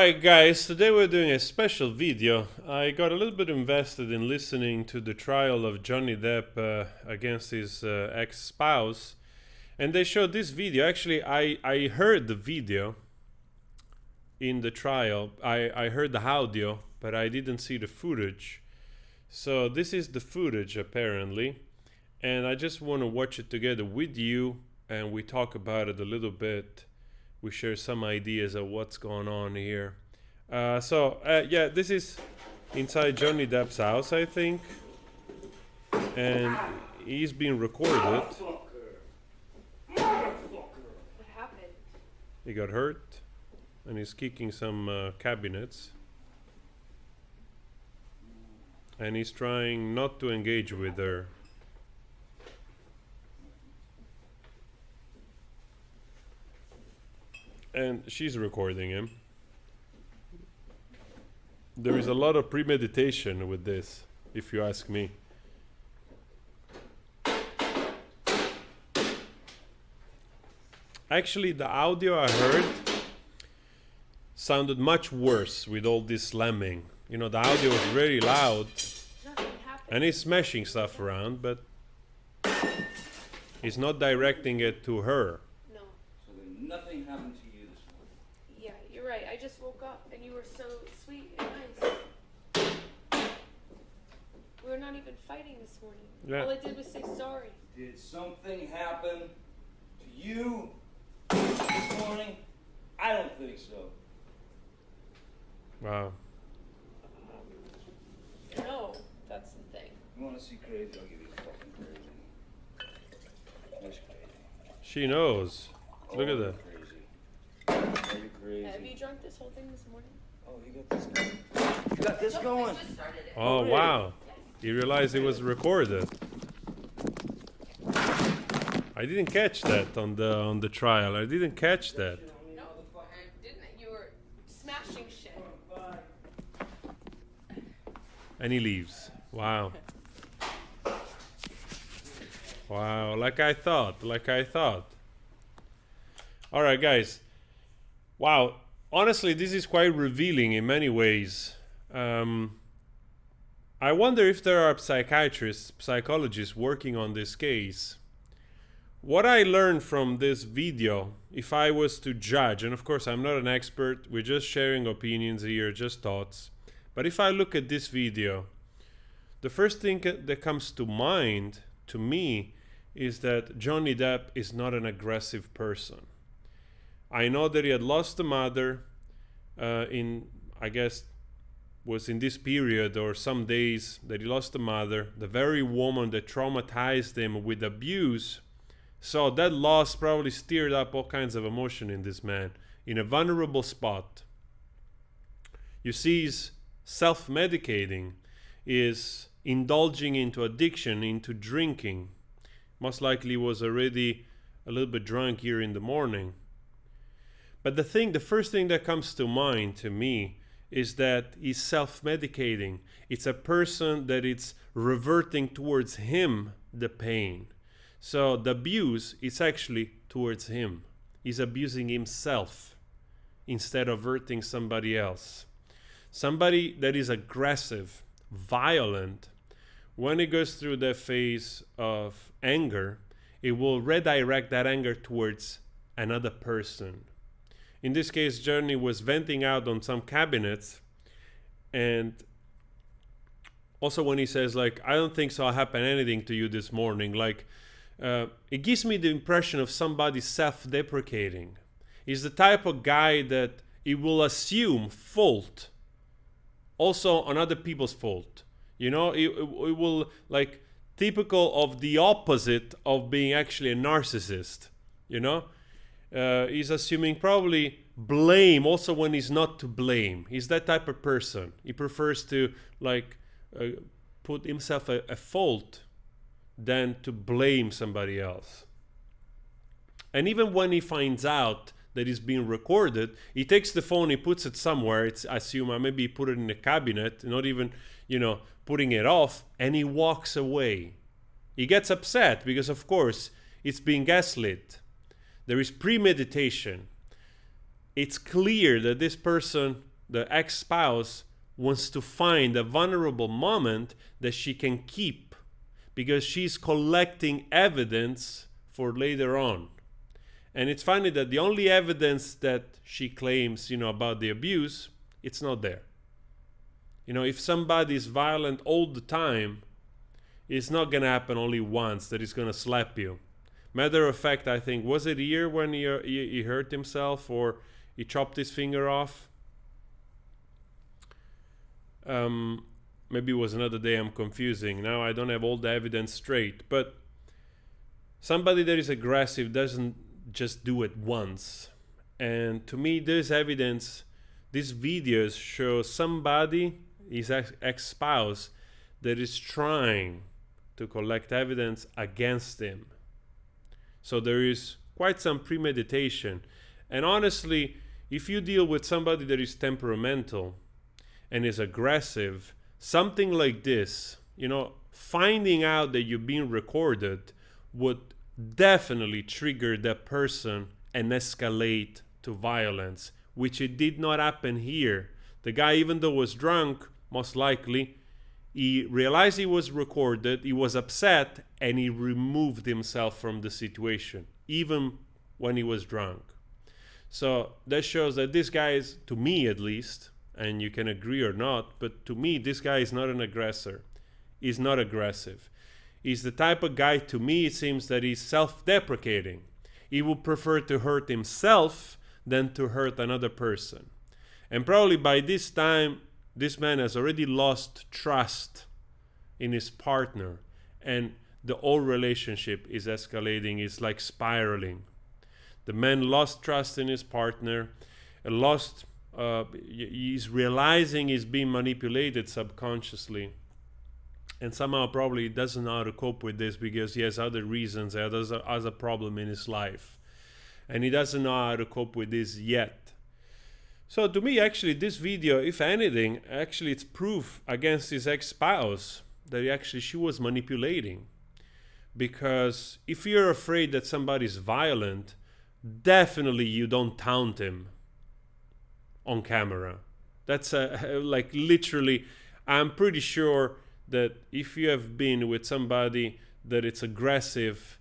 Alright guys, today we're doing a special video. I got a little bit invested in listening to the trial of Johnny Depp against his ex-spouse, and they showed this video. Actually, I heard the video in the trial. I heard the audio, but I didn't see the footage. So this is the footage apparently, and I just want to watch it together with you, and we talk about it a little bit. We share some ideas of what's going on here. Yeah, this is inside Johnny Depp's house, I think, and he's being recorded. What happened? He got hurt, and he's kicking some cabinets, and he's trying not to engage with her. And she's recording him. There is a lot of premeditation with this, if you ask me. Actually, the audio I heard sounded much worse with all this slamming. You know, the audio was very loud, and he's smashing stuff around, but he's not directing it to her. No. So then nothing happened to you this morning? Yeah, you're right. I just woke up and you were so sweet and nice. We were not even fighting this morning. Yeah. All I did was say sorry. Did something happen to you this morning? I don't think so. Wow. No, that's the thing. You want to see crazy? I'll give you fucking crazy. That's crazy. She knows. Look at that. Crazy. Very crazy. Have you drunk this whole thing this morning? Oh, you got this going. You got this going. I just started it. Oh, really? wow. He realized it was recorded. I didn't catch that on the trial. I didn't catch that. No, I didn't. You were smashing shit. And he leaves. Wow. Wow, like I thought. Alright, guys. Wow. Honestly, this is quite revealing in many ways. I wonder if there are psychiatrists, psychologists working on this case. What I learned from this video, if I was to judge, and of course I'm not an expert, we're just sharing opinions here, just thoughts. But if I look at this video, the first thing that comes to mind to me is that Johnny Depp is not an aggressive person. I know that he had lost a mother I guess, was in this period or some days that he lost a mother, the very woman that traumatized him with abuse. So that loss probably stirred up all kinds of emotion in this man, in a vulnerable spot. You see, he's self-medicating, is indulging into addiction, into drinking. Most likely was already a little bit drunk here in the morning. But the first thing that comes to mind to me is that he's self-medicating. It's a person that it's reverting towards him, the pain. So the abuse is actually towards him. He's abusing himself instead of hurting somebody else. Somebody that is aggressive, violent, when it goes through that phase of anger, it will redirect that anger towards another person. In this case, Johnny was venting out on some cabinets, and also when he says, like, I don't think so happened anything to you this morning, like, it gives me the impression of somebody self-deprecating. He's the type of guy that he will assume fault also on other people's fault. You know, it will, like, typical of the opposite of being actually a narcissist, you know? He's assuming probably blame also when he's not to blame. He's that type of person. He prefers to, like, put himself a fault than to blame somebody else. And even when he finds out that is being recorded, he takes the phone, he puts it somewhere. It's, I assume, maybe he put it in a cabinet, not even, putting it off, and he walks away. He gets upset because, of course, it's being gaslit. There is premeditation. It's clear that this person the ex-spouse wants to find a vulnerable moment that she can keep because she's collecting evidence for later on. And it's funny that the only evidence that she claims, about the abuse, it's not there. If somebody is violent all the time, it's not going to happen only once that he's going to slap you. Matter of fact, I think, was it here when he hurt himself or he chopped his finger off? Maybe it was another day, I'm confusing. Now I don't have all the evidence straight. But somebody that is aggressive doesn't just do it once. And to me, there's evidence. These videos show somebody, his ex-spouse, that is trying to collect evidence against him. So there is quite some premeditation. And honestly, if you deal with somebody that is temperamental and is aggressive, something like this, finding out that you're being recorded would definitely trigger that person and escalate to violence, which it did not happen here. The guy, even though was drunk, most likely, he realized he was recorded, he was upset, and he removed himself from the situation, even when he was drunk. So that shows that this guy is, to me at least, and you can agree or not, but to me, this guy is not an aggressor. He's not aggressive. He's the type of guy, to me, it seems that he's self-deprecating. He would prefer to hurt himself than to hurt another person. And probably by this time, this man has already lost trust in his partner, and the whole relationship is escalating, it's like spiraling. The man lost trust in his partner, he's realizing he's being manipulated subconsciously, and somehow probably doesn't know how to cope with this because he has other reasons, he has a problem in his life, and he doesn't know how to cope with this yet. So to me, actually, this video, if anything, actually it's proof against his ex-spouse that she was manipulating. Because if you're afraid that somebody's violent, definitely you don't taunt him on camera. That's like literally, I'm pretty sure that if you have been with somebody that it's aggressive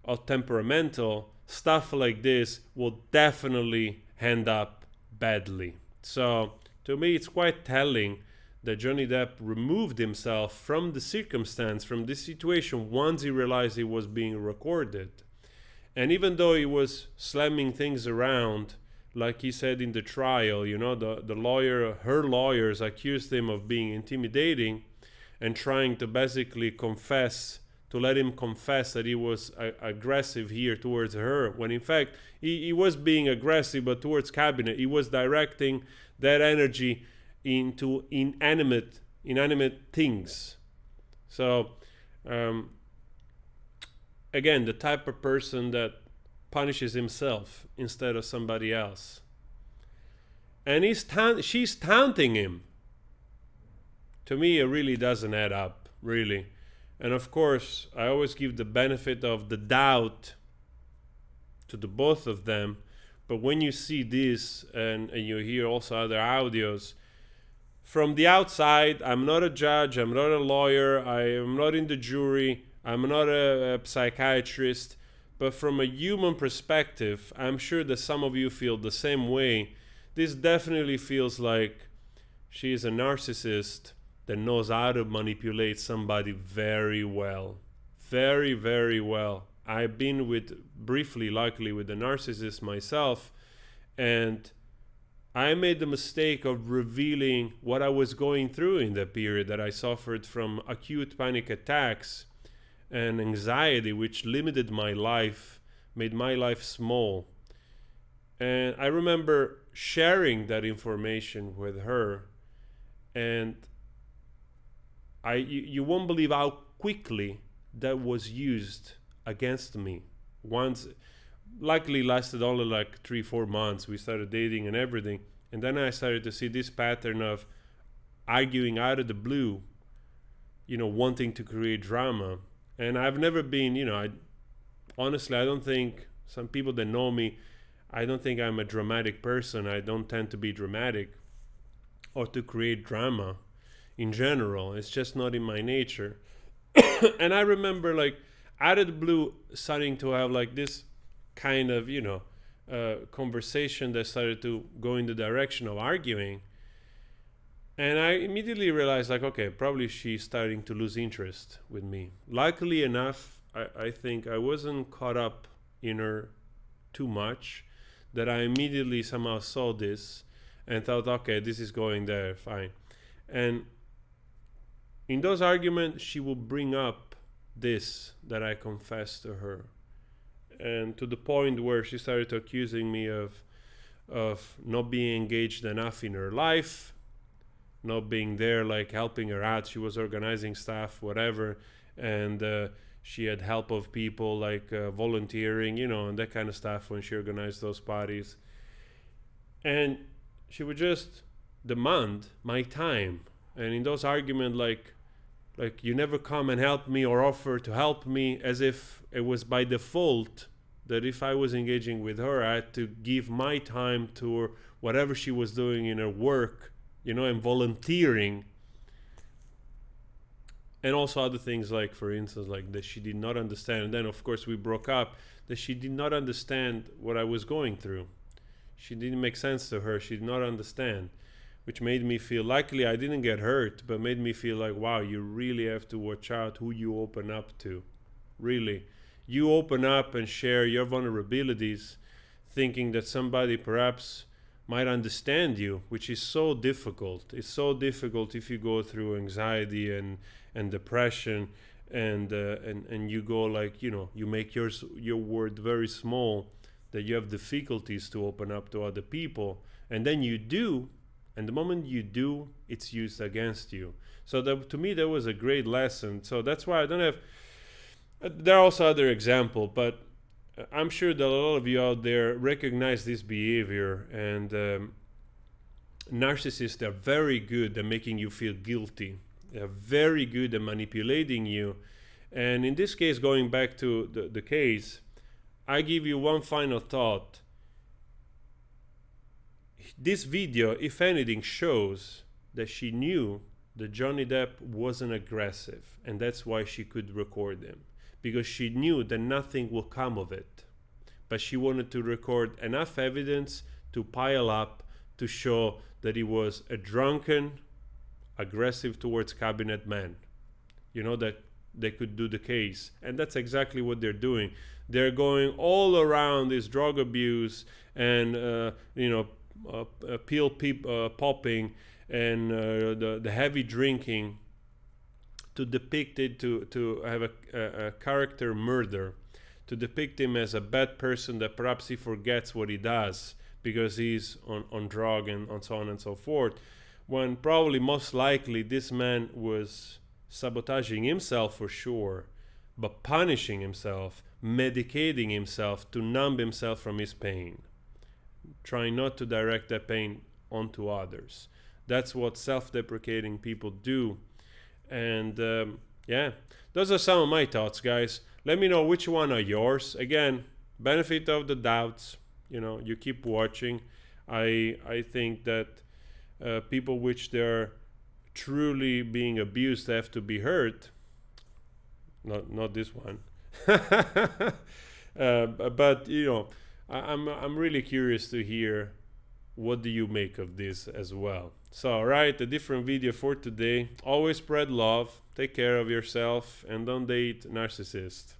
or temperamental, stuff like this will definitely end up badly. So to me, it's quite telling that Johnny Depp removed himself from the circumstance, from this situation, once he realized he was being recorded. And even though he was slamming things around, like he said in the trial, the lawyer, her lawyers accused him of being intimidating and trying to basically to let him confess that he was aggressive here towards her, when in fact he was being aggressive, but towards cabinet. He was directing that energy into inanimate things. So again, the type of person that punishes himself instead of somebody else. And she's taunting him. To me, it really doesn't add up, really. And of course, I always give the benefit of the doubt to the both of them. But when you see this and you hear also other audios, from the outside, I'm not a judge, I'm not a lawyer, I am not in the jury, I'm not a psychiatrist, but from a human perspective, I'm sure that some of you feel the same way. This definitely feels like she is a narcissist that knows how to manipulate somebody very well. Very, very well. I've been briefly, luckily, with a narcissist myself, and I made the mistake of revealing what I was going through in that period, that I suffered from acute panic attacks and anxiety, which limited my life, made my life small. And I remember sharing that information with her, and you won't believe how quickly that was used against me. Once, luckily lasted only like 3-4 months. We started dating and everything, and then I started to see this pattern of arguing out of the blue, wanting to create drama. And I've never been, honestly, I don't think, some people that know me, I don't think I'm a dramatic person. I don't tend to be dramatic. or to create drama in general. It's just not in my nature. And I remember, like, out of the blue, starting to have like this kind of, conversation that started to go in the direction of arguing. And I immediately realized, like, okay, probably she's starting to lose interest with me. Luckily enough, I think I wasn't caught up in her too much, that I immediately somehow saw this and thought, okay, this is going there, fine. And in those arguments, she will bring up this that I confessed to her. And to the point where she started accusing me of not being engaged enough in her life, not being there, like helping her out. She was organizing stuff, whatever, and she had help of people, like volunteering, and that kind of stuff when she organized those parties. And she would just demand my time. And in those arguments, like you never come and help me or offer to help me, as if it was by default that if I was engaging with her, I had to give my time to her, whatever she was doing in her work, and volunteering. And also other things, like, for instance, like that she did not understand. And then, of course, we broke up, that she did not understand what I was going through. She didn't make sense to her. She did not understand, which made me feel, luckily I didn't get hurt, but made me feel like, wow, you really have to watch out who you open up to. Really. You open up and share your vulnerabilities, thinking that somebody perhaps might understand you, which is so difficult. It's so difficult if you go through anxiety and depression, and you go, like, you make your word very small, that you have difficulties to open up to other people, and then you do, and the moment you do, it's used against you. So to me, that was a great lesson. So that's why I don't have. There are also other examples, but I'm sure that a lot of you out there recognize this behavior, and narcissists are very good at making you feel guilty. They're very good at manipulating you. And in this case, going back to the case, I give you one final thought. This video, if anything, shows that she knew that Johnny Depp wasn't aggressive, and that's why she could record him, because she knew that nothing will come of it. But she wanted to record enough evidence to pile up to show that he was a drunken, aggressive towards cabinet man. That they could do the case. And that's exactly what they're doing. They're going all around this drug abuse and, pill popping and the heavy drinking, to depict it, to have a character murder, to depict him as a bad person that perhaps he forgets what he does because he's on drug and so on and so forth, when probably most likely this man was sabotaging himself for sure, but punishing himself, medicating himself to numb himself from his pain, trying not to direct that pain onto others. That's what self-deprecating people do. And those are some of my thoughts, guys. Let me know which one are yours. Again, benefit of the doubts. You keep watching. I think that people which they're truly being abused have to be heard. Not this one. But I'm really curious to hear what do you make of this as well. So, all right, a different video for today. Always spread love, take care of yourself, and don't date narcissists.